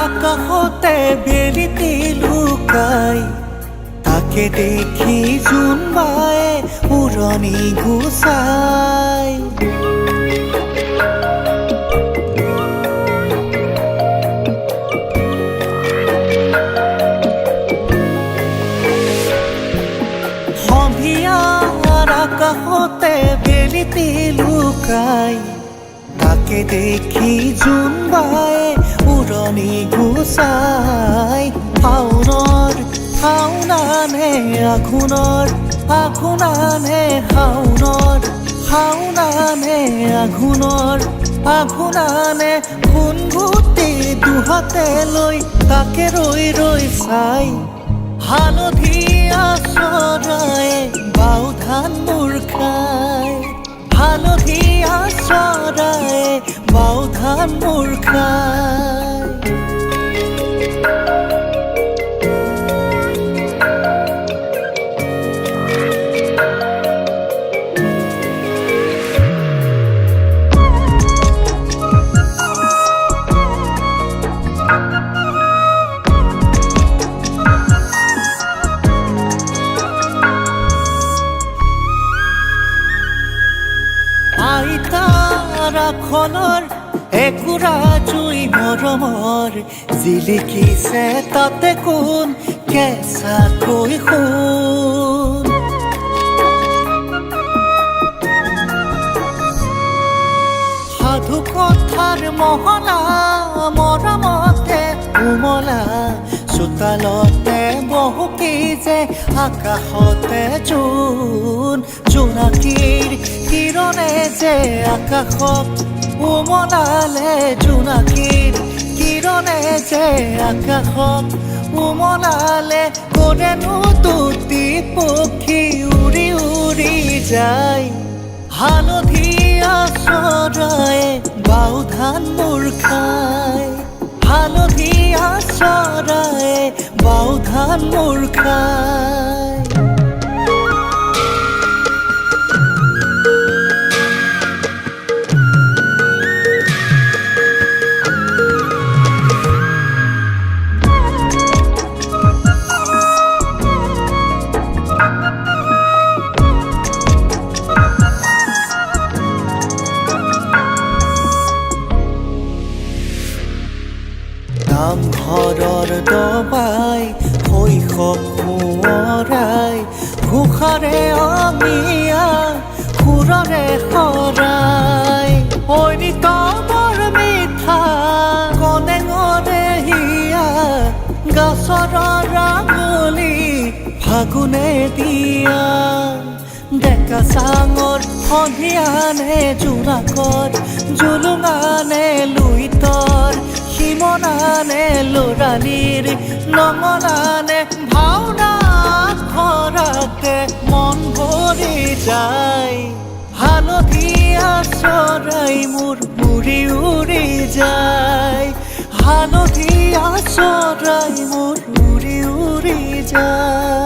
আকাশতে বেলিতে লুকাই তাকে দেখি জোনবায়ে উৰণি গুচাই সন্ধিয়াৰ আকাশতে বেলিতে লুকাই তাকে দেখি জোনবায়ে উৰণি গুচাই শাওনৰ শাওনানে আঘোণৰ আঘোণানে শাওনৰ শাওনানে আঘোণৰ আঘোণানে সোণগুটি দুহাতে লৈ তাকে ৰৈ ৰৈ চাই হালধীয়া চৰায়ে বাও ধান মোৰ খাই হালধীয়া চৰায়ে বাও ধান মোৰ খাই আইতাৰাখনৰ একুৰা জুই মৰমৰ জিলিকিছে তাতে কোন কেঁচাকৈ সোণ সাধু কথাৰ মহলা মৰমতে উমলা চোতালতে বহুকি যে আকাশতে জোনাকীৰ কিৰণে যে আকাশক উমলালে জোনাকীৰ কিৰণে যে আকাশক উমলালে কোনেনো দুটি পক্ষী উৰি উৰি যায় হালধীয়া চৰায়ে বাও ধান মোৰ খাই হালধীয়া চৰায়ে বাও ধান মোৰ খাই নামঘৰৰ দবাই শৈশৱ সোঁৱৰাই ঘোষাৰে অমিয়া সুৰৰে শৰাই ঐনিতমৰ মিঠা কনেঙৰে হিয়া গাছৰ ৰাঙলী ফাগুনে দিয়া ডেকা চাঙৰ সন্ধিয়ানে জোনাকৰ জুলুঙানে লুইতৰ সিমনানে লৰালিৰ নঙলানে ভাওনা খৰাকে মন ভৰি যায় হালধীয়া চৰাই মোৰ উৰি উৰি যায় হালধীয়া চৰাই মোৰ উৰি উৰি যায়